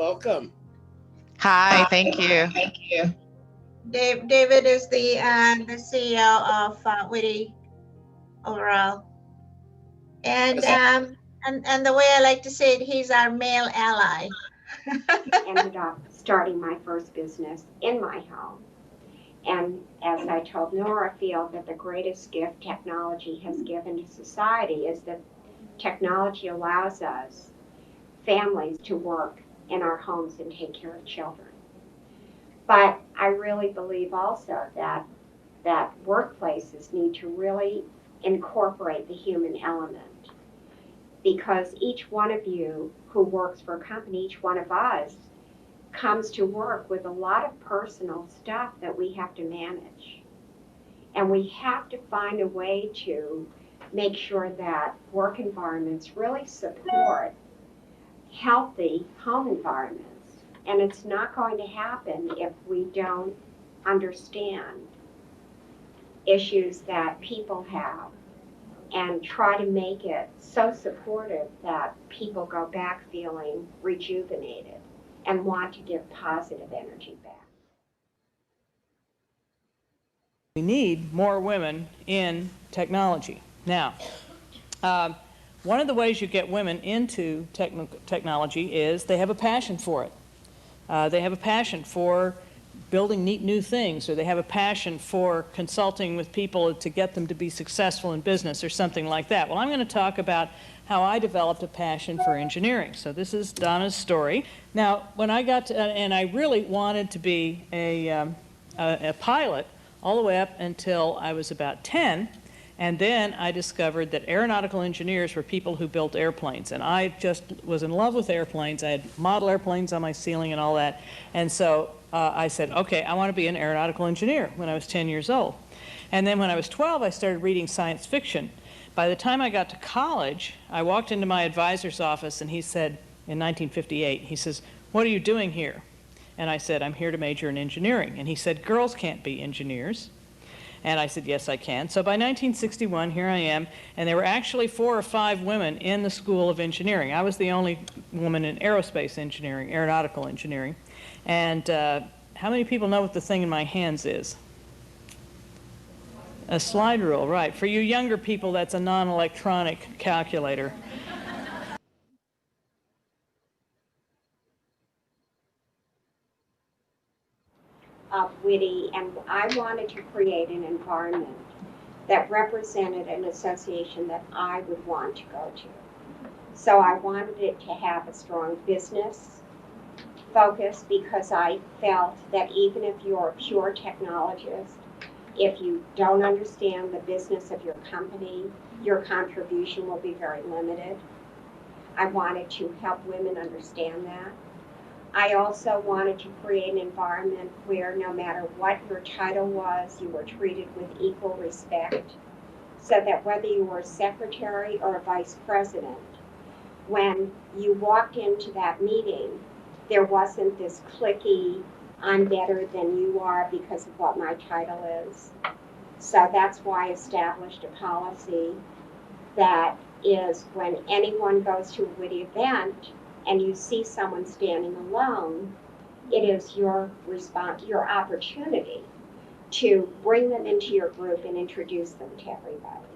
Welcome. Hi, thank you. Thank you. David is the CEO of Witty overall, and Yes. and the way I like to say it, he's our male ally. Ended up starting my first business in my home. And as I told Nora, I feel that the greatest gift technology has given to society is that technology allows us, families, to work in our homes and take care of children. But I really believe also that workplaces need to really incorporate the human element, because each one of you who works for a company, each one of us, comes to work with a lot of personal stuff that we have to manage. And we have to find a way to make sure that work environments really support healthy home environments. And it's not going to happen if we don't understand issues that people have and try to make it so supportive that people go back feeling rejuvenated and want to give positive energy back. We need more women in technology. Now, one of the ways you get women into technology is they have a passion for it. They have a passion for building neat new things, or they have a passion for consulting with people to get them to be successful in business or something like that. Well, I'm going to talk about how I developed a passion for engineering. So this is Donna's story. Now, when I got to, and I really wanted to be a pilot all the way up until I was about 10, and then I discovered that aeronautical engineers were people who built airplanes, and I just was in love with airplanes. I had model airplanes on my ceiling and all that, and so I said, okay, I want to be an aeronautical engineer when I was 10 years old. And then when I was 12, I started reading science fiction. By the time I got to college, I walked into my advisor's office, and he said, in 1958, he says, "What are you doing here?" And I said, "I'm here to major in engineering." And he said, "Girls can't be engineers." And I said, "Yes, I can." So by 1961, here I am, and there were actually 4 or 5 women in the School of Engineering. I was the only woman in aerospace engineering, aeronautical engineering. And how many people know what the thing in my hands is? A slide rule, right. For you younger people, that's a non-electronic calculator. Of Witty, and I wanted to create an environment that represented an association that I would want to go to. So I wanted it to have a strong business focus, because I felt that even if you're a pure technologist, if you don't understand the business of your company, your contribution will be very limited. I wanted to help women understand that. I also wanted to create an environment where no matter what your title was, you were treated with equal respect, so that whether you were a secretary or a vice president, when you walked into that meeting, there wasn't this cliquey, "I'm better than you are because of what my title is." So that's why I established a policy that is, when anyone goes to a Witty event and you see someone standing alone, it is your opportunity to bring them into your group and introduce them to everybody.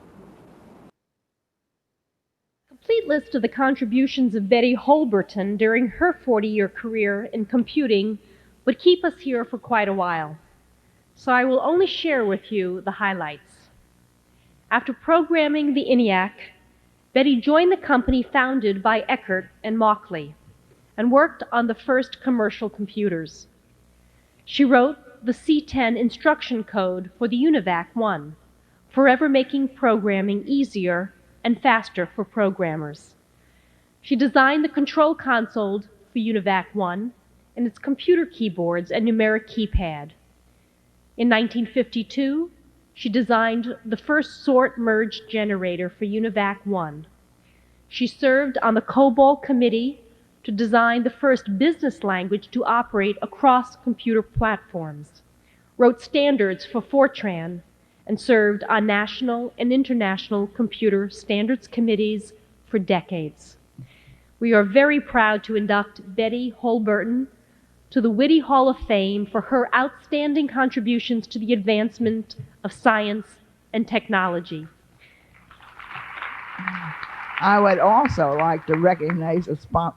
Complete list of the contributions of Betty Holberton during her 40-year career in computing would keep us here for quite a while, so I will only share with you the highlights. After programming the ENIAC, Betty joined the company founded by Eckert and Mauchly and worked on the first commercial computers. She wrote the C10 instruction code for the UNIVAC 1, forever making programming easier and faster for programmers. She designed the control console for UNIVAC 1 and its computer keyboards and numeric keypad. In 1952, she designed the first sort-merge generator for UNIVAC 1. She served on the COBOL committee to design the first business language to operate across computer platforms, wrote standards for Fortran, and served on national and international computer standards committees for decades. We are very proud to induct Betty Holberton to the Whitty Hall of Fame for her outstanding contributions to the advancement of science and technology. I would also like to recognize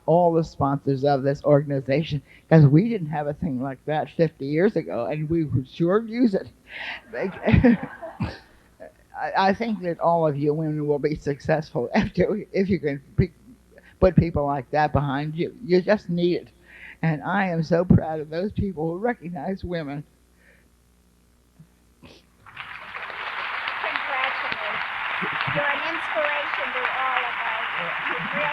all the sponsors of this organization, because we didn't have a thing like that 50 years ago, and we would sure use it. I think that all of you women will be successful if you can put people like that behind you. You just need it. And I am so proud of those people who recognize women. Congratulations. You're an inspiration to all of us. You really are.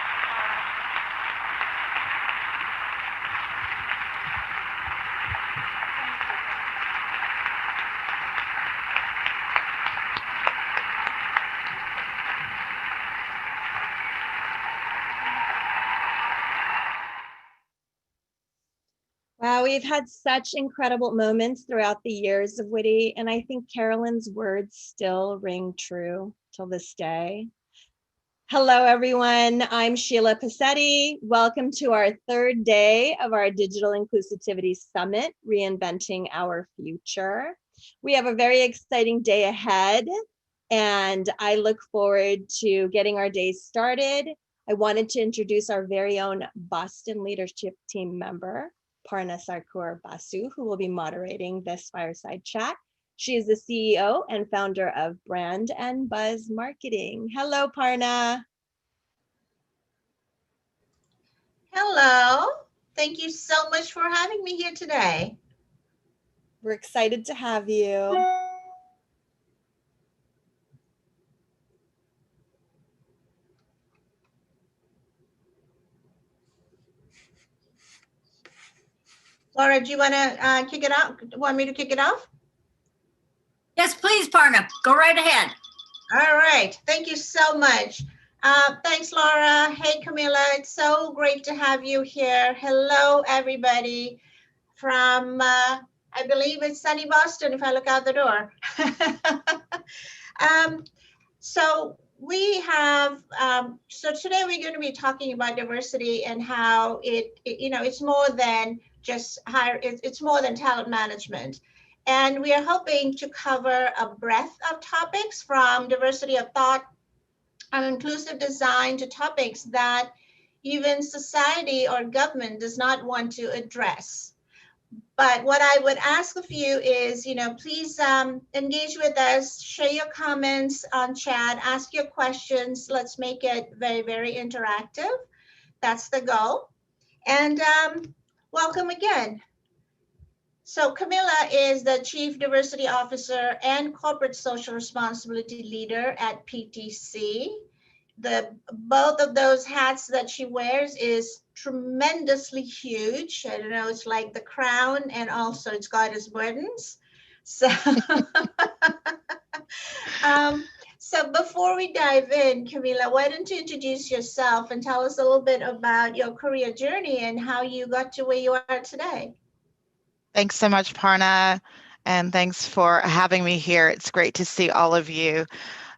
Wow, we've had such incredible moments throughout the years of Whitty, and I think Carolyn's words still ring true till this day. Hello, everyone. I'm Sheila Passetti. Welcome to our third day of our Digital Inclusivity Summit, Reinventing Our Future. We have a very exciting day ahead, and I look forward to getting our day started. I wanted to introduce our very own Boston leadership team member, Parna Sarkar Basu, who will be moderating this fireside chat. She is the CEO and founder of Brand and Buzz Marketing. Hello, Parna. Hello. Thank you so much for having me here today. We're excited to have you. Laura, do you want to kick it off? Want me to kick it off? Yes, please, Parna. Go right ahead. All right. Thank you so much. Thanks, Laura. Hey, Camilla. It's so great to have you here. Hello, everybody from, I believe it's sunny Boston if I look out the door. So we have, so today we're going to be talking about diversity and how it's more than just it's more than talent management. And we are hoping to cover a breadth of topics, from diversity of thought and inclusive design to topics that even society or government does not want to address. But what I would ask of you is, please engage with us, share your comments on chat, ask your questions. Let's make it very, very interactive. That's the goal. And welcome again. So Camilla is the Chief Diversity Officer and Corporate Social Responsibility Leader at PTC. Both of those hats that she wears is tremendously huge. I don't know, it's like the crown, and also it's got its burdens. So, so before we dive in, Camilla, why don't you introduce yourself and tell us a little bit about your career journey and how you got to where you are today? Thanks so much, Parna, and thanks for having me here. It's great to see all of you.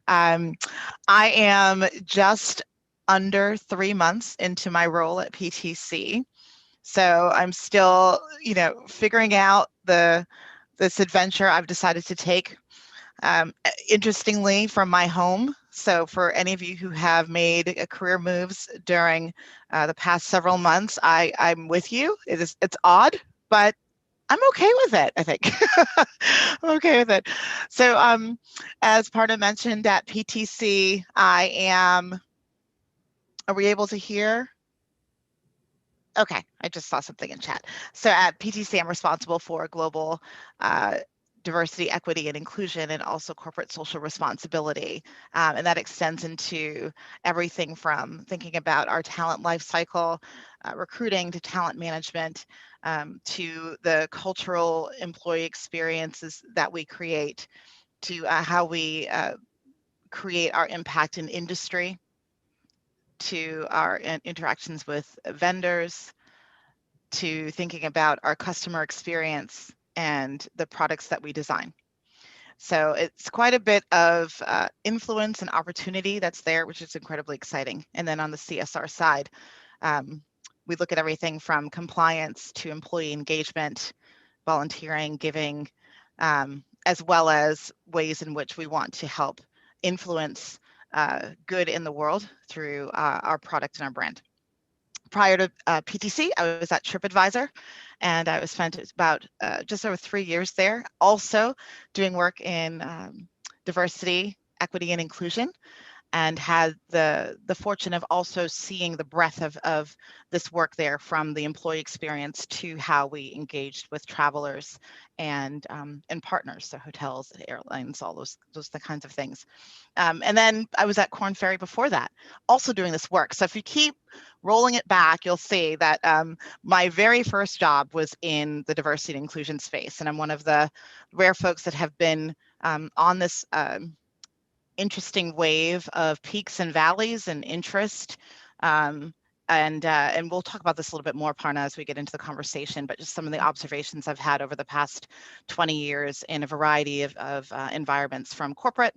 I am just under 3 months into my role at PTC, so I'm still, figuring out this adventure I've decided to take. Interestingly, from my home. So for any of you who have made career moves during the past several months, I'm with you. It's odd, but I'm okay with it, I think. I'm okay with it. So as Parna mentioned, at PTC, are we able to hear? Okay, I just saw something in chat. So at PTC, I'm responsible for global diversity, equity, and inclusion, and also corporate social responsibility. And that extends into everything from thinking about our talent life cycle, recruiting, to talent management, to the cultural employee experiences that we create, to how we create our impact in industry, to our interactions with vendors, to thinking about our customer experience and the products that we design. So it's quite a bit of influence and opportunity that's there, which is incredibly exciting. And then on the CSR side, We look at everything from compliance to employee engagement, volunteering, giving, as well as ways in which we want to help influence good in the world through our product and our brand. Prior to PTC, I was at TripAdvisor, and I spent about just over 3 years there, also doing work in diversity, equity, and inclusion, and had the fortune of also seeing the breadth of this work there, from the employee experience to how we engaged with travelers and partners, so hotels, airlines, all those the kinds of things. And then I was at Korn Ferry before that, also doing this work. So if you keep rolling it back, you'll see that my very first job was in the diversity and inclusion space, and I'm one of the rare folks that have been on this interesting wave of peaks and valleys and interest. And we'll talk about this a little bit more, Parna, as we get into the conversation, but just some of the observations I've had over the past 20 years in a variety of environments, from corporate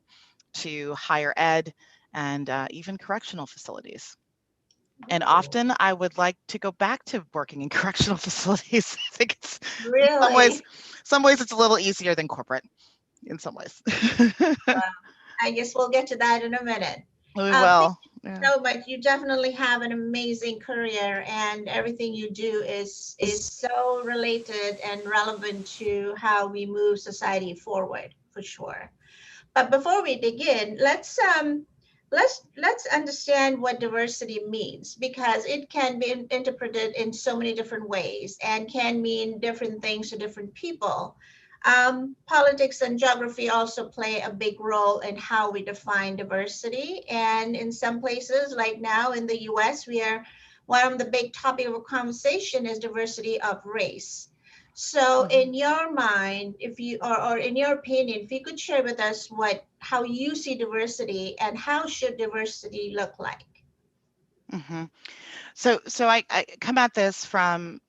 to higher ed and even correctional facilities. And often I would like to go back to working in correctional facilities. I think it's Really? some ways it's a little easier than corporate in some ways. I guess we'll get to that in a minute. We will. Thank you so much. You definitely have an amazing career, and everything you do is so related and relevant to how we move society forward, for sure. But before we begin, let's understand what diversity means, because it can be interpreted in so many different ways and can mean different things to different people. Politics and geography also play a big role in how we define diversity. And in some places, like now in the US, one of the big topic of conversation is diversity of race. So in your mind, if you, or in your opinion, if you could share with us how you see diversity and how should diversity look like? Mm-hmm. So I come at this from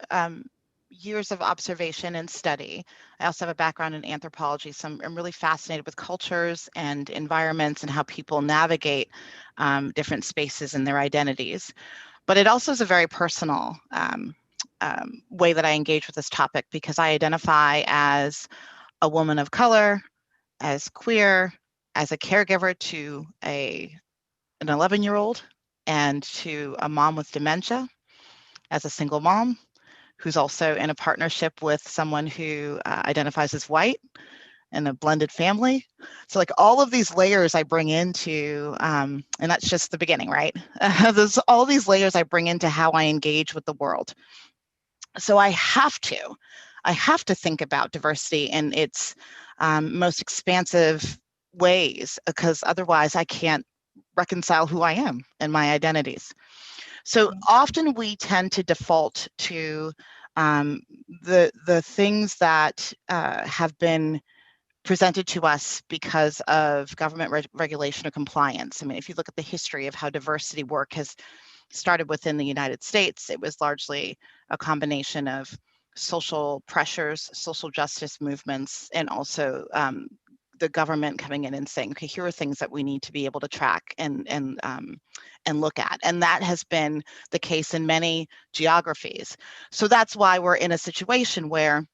years of observation and study. I also have a background in anthropology, so I'm really fascinated with cultures and environments and how people navigate different spaces and their identities. But it also is a very personal way that I engage with this topic, because I identify as a woman of color, as queer, as a caregiver to an 11-year-old, and to a mom with dementia, as a single mom who's also in a partnership with someone who identifies as white, and a blended family. So like all of these layers I bring into, and that's just the beginning, right? There's all these layers I bring into how I engage with the world. So I have to think about diversity in its most expansive ways, because otherwise I can't reconcile who I am and my identities. So often we tend to default to the things that have been presented to us because of government regulation or compliance. I mean, if you look at the history of how diversity work has started within the United States, it was largely a combination of social pressures, social justice movements, and also the government coming in and saying, okay, here are things that we need to be able to track and look at. And that has been the case in many geographies. So that's why we're in a situation where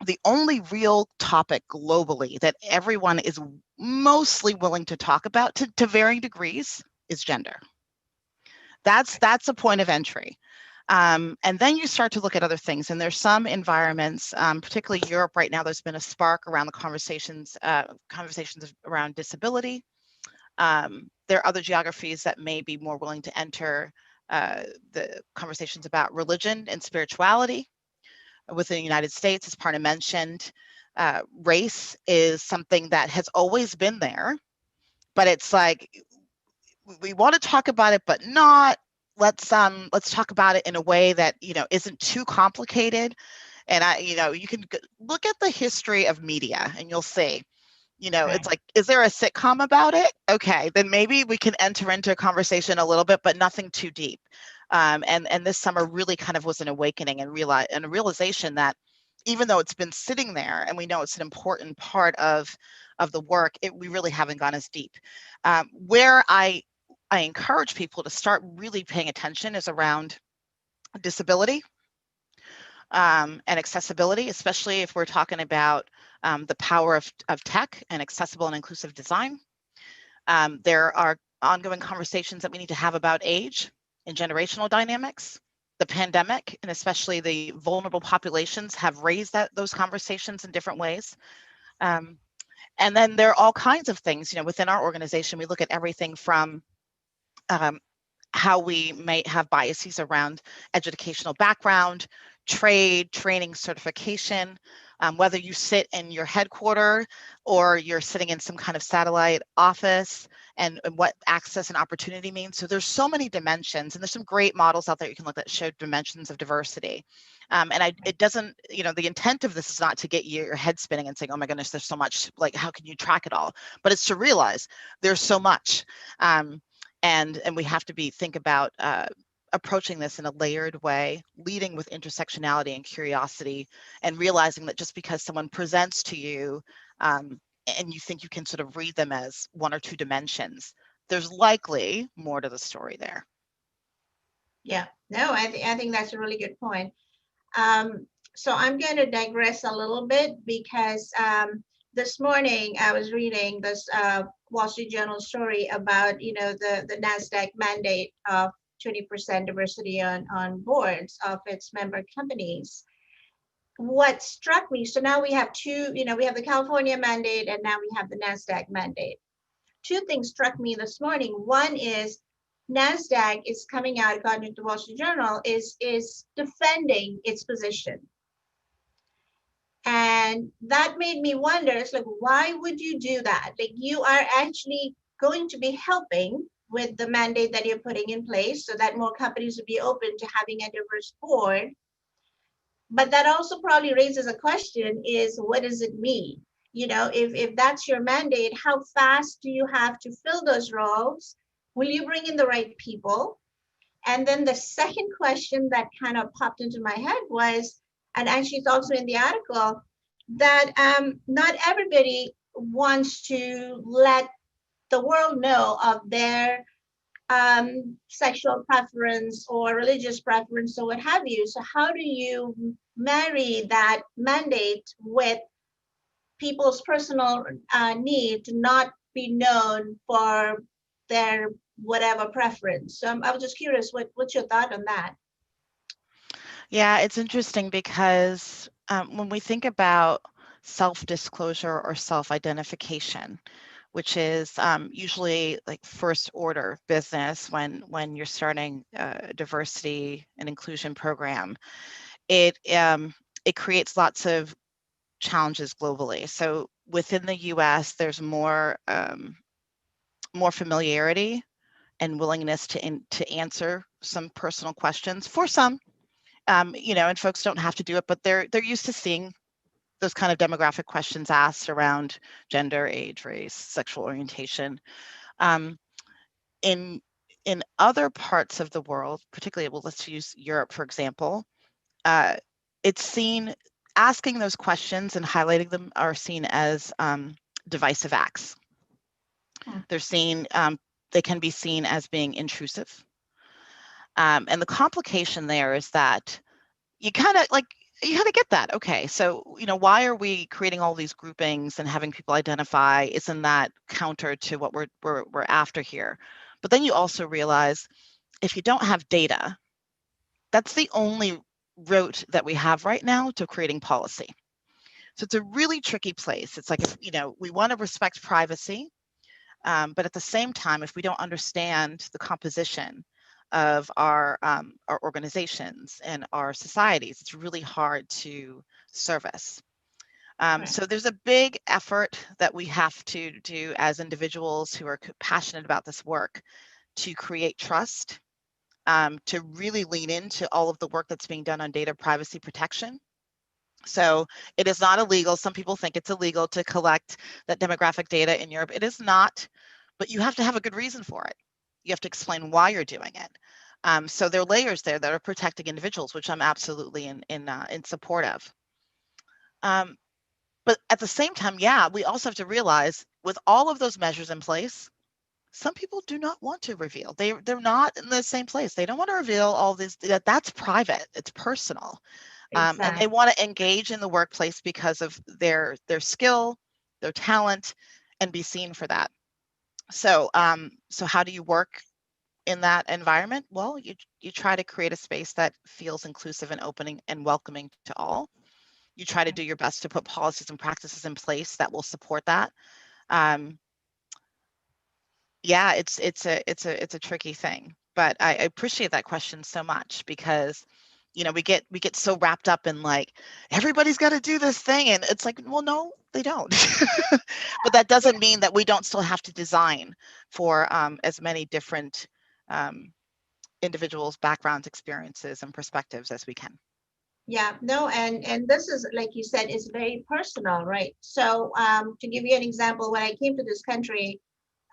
the only real topic globally that everyone is mostly willing to talk about to varying degrees is gender. That's a point of entry. And then you start to look at other things. And there's some environments, particularly Europe right now, there's been a spark around the conversations around disability. There are other geographies that may be more willing to enter the conversations about religion and spirituality. Within the United States, as Parna mentioned, race is something that has always been there, but it's like, we want to talk about it, but not, let's talk about it in a way that, isn't too complicated. And you can look at the history of media and you'll see, it's like, is there a sitcom about it? Okay, then maybe we can enter into a conversation a little bit, but nothing too deep. And this summer really kind of was an awakening and a realization that even though it's been sitting there and we know it's an important part of the work, we really haven't gone as deep. Where I I encourage people to start really paying attention is around disability and accessibility, especially if we're talking about the power of tech and accessible and inclusive design. There are ongoing conversations that we need to have about age and generational dynamics. The pandemic and especially the vulnerable populations have raised those conversations in different ways. And then there are all kinds of things, within our organization. We look at everything from how we may have biases around educational background, trade, training, certification, whether you sit in your headquarters or you're sitting in some kind of satellite office, and what access and opportunity means. So there's so many dimensions, and there's some great models out there you can look at that show dimensions of diversity. It doesn't, the intent of this is not to get your head spinning and saying, oh my goodness, there's so much, like, how can you track it all? But it's to realize there's so much. And we have to think about approaching this in a layered way, leading with intersectionality and curiosity, and realizing that just because someone presents to you and you think you can sort of read them as one or two dimensions, there's likely more to the story there. Yeah, no, I think that's a really good point. So I'm going to digress a little bit because this morning I was reading this Wall Street Journal story about, the NASDAQ mandate of 20% diversity on boards of its member companies. What struck me, so now we have two, we have the California mandate and now we have the NASDAQ mandate. Two things struck me this morning. One is NASDAQ is coming out, according to the Wall Street Journal, is defending its position. And that made me wonder, it's like, why would you do that? Like, you are actually going to be helping with the mandate that you're putting in place so that more companies will be open to having a diverse board. But that also probably raises a question is, what does it mean? If that's your mandate, how fast do you have to fill those roles? Will you bring in the right people? And then the second question that kind of popped into my head was, and actually it's also in the article, that not everybody wants to let the world know of their sexual preference or religious preference or what have you. So how do you marry that mandate with people's personal need to not be known for their whatever preference? So I was just curious, what's your thought on that? Yeah, it's interesting because when we think about self-disclosure or self-identification, which is usually like first order business when you're starting a diversity and inclusion program, it creates lots of challenges globally. So within the US, there's more familiarity and willingness to answer some personal questions for some, and folks don't have to do it, but they're used to seeing those kind of demographic questions asked around gender, age, race, sexual orientation. In other parts of the world, particularly, well, let's use Europe, for example, it's seen, asking those questions and highlighting them are seen as divisive acts. They're seen, they can be seen as being intrusive. And the complication there is that you kind of get that. Okay, so why are we creating all these groupings and having people identify? Isn't that counter to what we're after here? But then you also realize if you don't have data, that's the only route that we have right now to creating policy. So it's a really tricky place. It's like, we want to respect privacy, but at the same time, if we don't understand the composition of our organizations and our societies, it's really hard to service. Right. So there's a big effort that we have to do as individuals who are passionate about this work to create trust, to really lean into all of the work that's being done on data privacy protection. So it is not illegal. Some people think it's illegal to collect that demographic data in Europe. It is not, but you have to have a good reason for it. You have to explain why you're doing it. So there are layers there that are protecting individuals, which I'm absolutely in support of. But at the same time, yeah, we also have to realize with all of those measures in place, some people do not want to reveal. They're not in the same place. They don't want to reveal all this. That's private. It's personal. And they Exactly. want to engage in the workplace because of their skill, their talent, and be seen for that. So so how do you work in that environment? Well, you try to create a space that feels inclusive and opening and welcoming to all. You try to do your best to put policies and practices in place that will support that. Yeah, it's a tricky thing, but I appreciate that question so much because, you know, we get so wrapped up in like everybody's got to do this thing, and it's like, well, no, they don't. But that doesn't mean that we don't still have to design for as many different individuals, backgrounds, experiences, and perspectives as we can. Yeah, no, and this is, like you said, is very personal, right? So to give you an example, when I came to this country,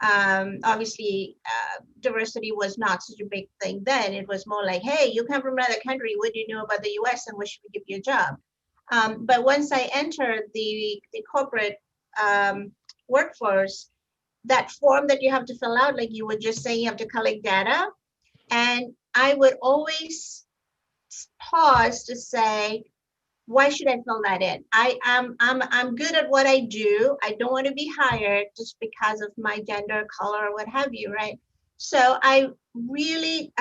obviously diversity was not such a big thing then. It was more like, hey, you come from another country, what do you know about the US and what should we give you a job? But once I entered the corporate workforce, that form that you have to fill out, like you were just saying, you have to collect data. And I would always pause to say, why should I fill that in? I'm good at what I do. I don't want to be hired just because of my gender, color, or what have you, right? So I really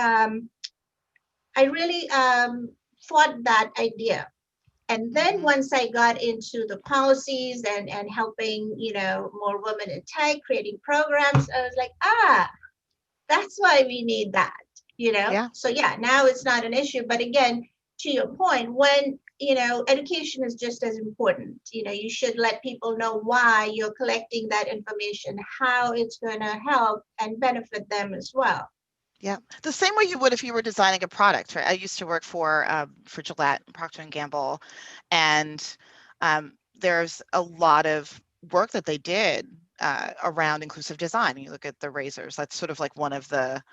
fought that idea. And then once I got into the policies and helping, you know, more women in tech, creating programs, I was like, that's why we need that, you know? Yeah. So yeah, now it's not an issue. But again, to your point, when, you know, education is just as important, you know, you should let people know why you're collecting that information, how it's going to help and benefit them as well. Yeah, the same way you would if you were designing a product, right? I used to work for Gillette, Procter & Gamble, and there's a lot of work that they did around inclusive design. You look at the razors, that's sort of like one of the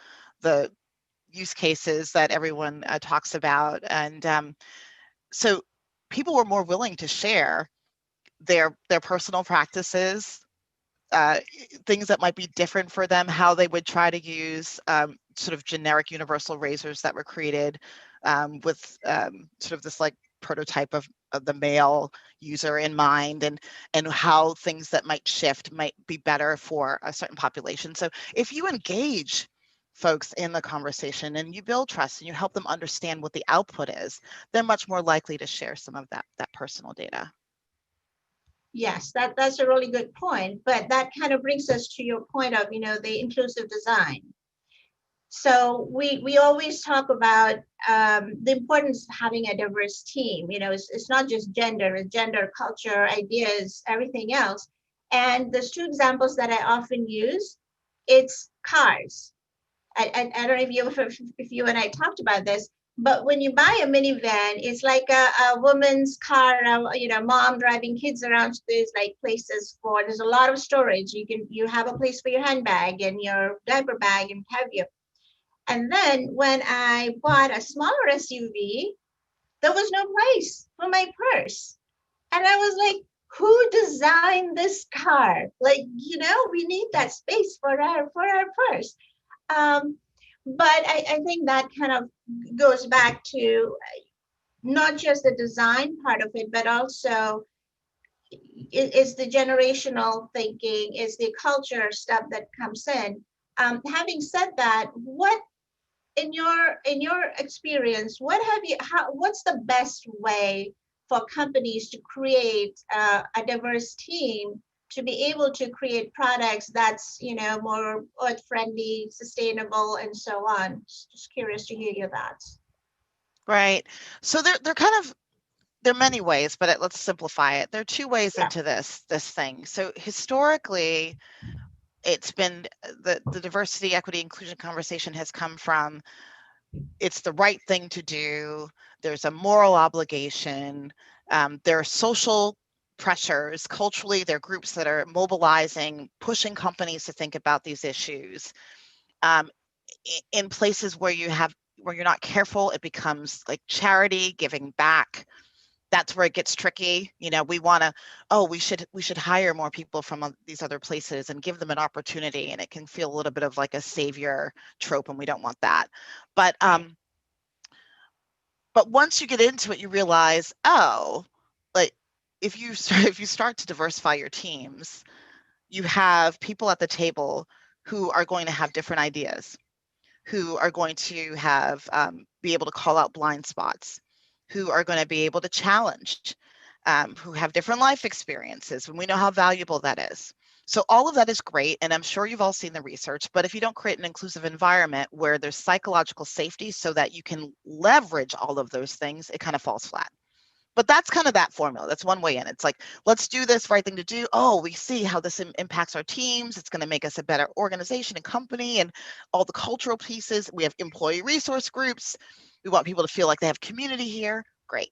use cases that everyone talks about. And so people were more willing to share their personal practices, things that might be different for them, how they would try to use sort of generic universal razors that were created with sort of this like prototype of the male user in mind, and how things that might shift might be better for a certain population. So if you engage folks in the conversation and you build trust and you help them understand what the output is, they're much more likely to share some of that personal data. Yes, that's a really good point. But that kind of brings us to your point of, you know, the inclusive design. So we always talk about the importance of having a diverse team. You know, it's not just gender, it's gender, culture, ideas, everything else. And there's two examples that I often use. It's cars. I don't know if you and I talked about this, but when you buy a minivan, it's like a woman's car, you know, mom driving kids around. There's like places for, there's a lot of storage. You have a place for your handbag and your diaper bag and have you. And then when I bought a smaller SUV, there was no place for my purse. And I was like, who designed this car? Like, you know, we need that space for our purse. But I think that kind of goes back to not just the design part of it, but also is the generational thinking, is the culture stuff that comes in. Having said that, what in your experience, what's the best way for companies to create a diverse team to be able to create products that's, you know, more earth friendly, sustainable, and so on? Just curious to hear your thoughts. Right. So there are many ways, but let's simplify it. There are two ways into this thing. So historically, it's been the diversity, equity, inclusion conversation has come from, it's the right thing to do. There's a moral obligation. There are social pressures. Culturally, there are groups that are mobilizing, pushing companies to think about these issues. In places where you're not careful, it becomes like charity, giving back. that's where it gets tricky. You know, we want to, oh, we should hire more people from these other places and give them an opportunity, and it can feel a little bit of like a savior trope, and we don't want that. But once you get into it, you realize, oh, like if you start to diversify your teams, you have people at the table who are going to have different ideas, who are going to have be able to call out blind spots, who are going to be able to challenge, who have different life experiences, and we know how valuable that is. So all of that is great, and I'm sure you've all seen the research, but if you don't create an inclusive environment where there's psychological safety so that you can leverage all of those things, it kind of falls flat. But that's kind of that formula. That's one way in. It's like, let's do this, right thing to do. Oh, we see how this impacts our teams. It's going to make us a better organization and company, and all the cultural pieces. We have employee resource groups. We want people to feel like they have community here. Great.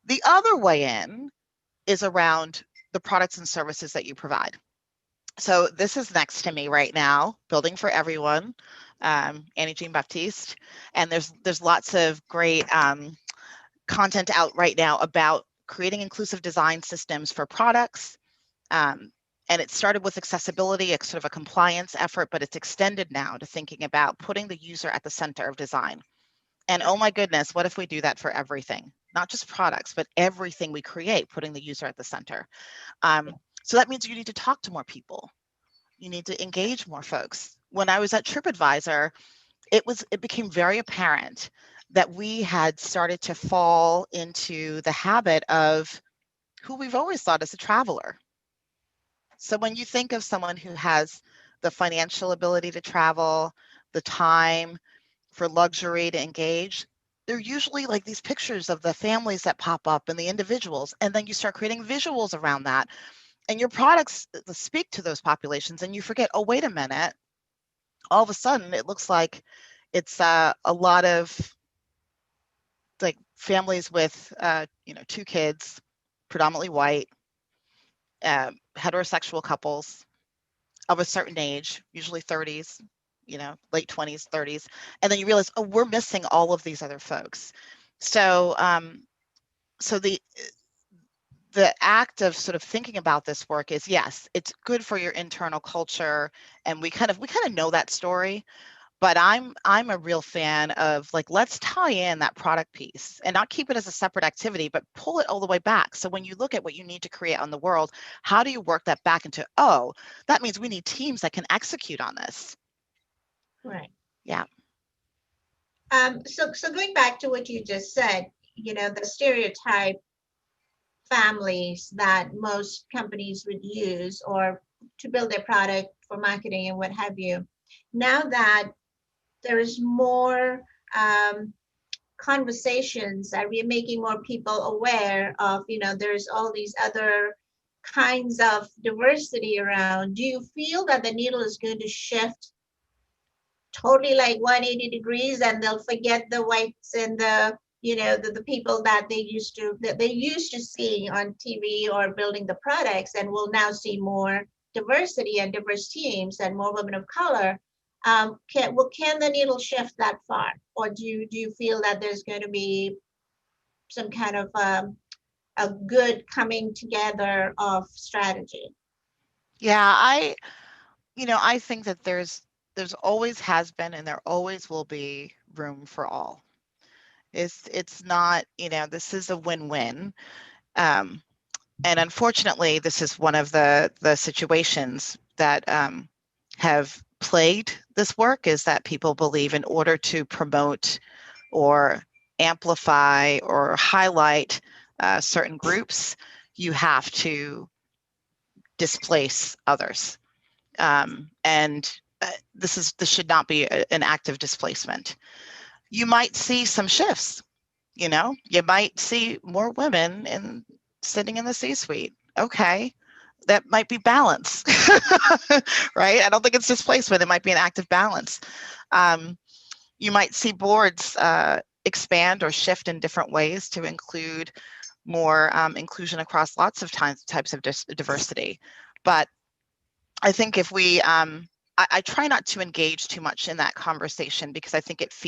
The other way in is around the products and services that you provide. So this is next to me right now, Building for Everyone, Annie Jean Baptiste. And there's lots of great content out right now about creating inclusive design systems for products. And it started with accessibility, sort of a compliance effort, but it's extended now to thinking about putting the user at the center of design. And oh my goodness, what if we do that for everything? Not just products, but everything we create, putting the user at the center. So that means you need to talk to more people. You need to engage more folks. When I was at TripAdvisor, it became very apparent that we had started to fall into the habit of who we've always thought as a traveler. So when you think of someone who has the financial ability to travel, the time for luxury to engage, they're usually like these pictures of the families that pop up and the individuals, and then you start creating visuals around that, and your products speak to those populations, and you forget, oh, wait a minute, all of a sudden it looks like it's a lot of like families with two kids, predominantly white, heterosexual couples of a certain age, usually 30s, late 20s, 30s, and then you realize, oh, we're missing all of these other folks. So so the act of sort of thinking about this work is, yes, it's good for your internal culture, and we kind of know that story. But I'm a real fan of, like, let's tie in that product piece and not keep it as a separate activity, but pull it all the way back. So when you look at what you need to create on the world, how do you work that back into, oh, that means we need teams that can execute on this. Right. Yeah. So going back to what you just said, the stereotype families that most companies would use or to build their product for marketing and what have you. Now that there is more conversations that we're making more people aware of, there's all these other kinds of diversity around. Do you feel that the needle is going to shift totally like 180 degrees, and they'll forget the whites and the people that they used to see on TV or building the products, and we'll now see more diversity and diverse teams and more women of color? Can the needle shift that far, or do you feel that there's going to be some kind of a good coming together of strategy? Yeah, I think that there's always has been, and there always will be room for all. It's not, this is a win-win. And unfortunately, this is one of the situations that have plagued this work, is that people believe in order to promote or amplify or highlight certain groups, you have to displace others. And this should not be an active displacement. You might see some shifts. You might see more women sitting in the C-suite. Okay, that might be balance, right? I don't think it's displacement. It might be an active balance. You might see boards expand or shift in different ways to include more inclusion across lots of types of diversity. But I think if we, I try not to engage too much in that conversation, because I think it feeds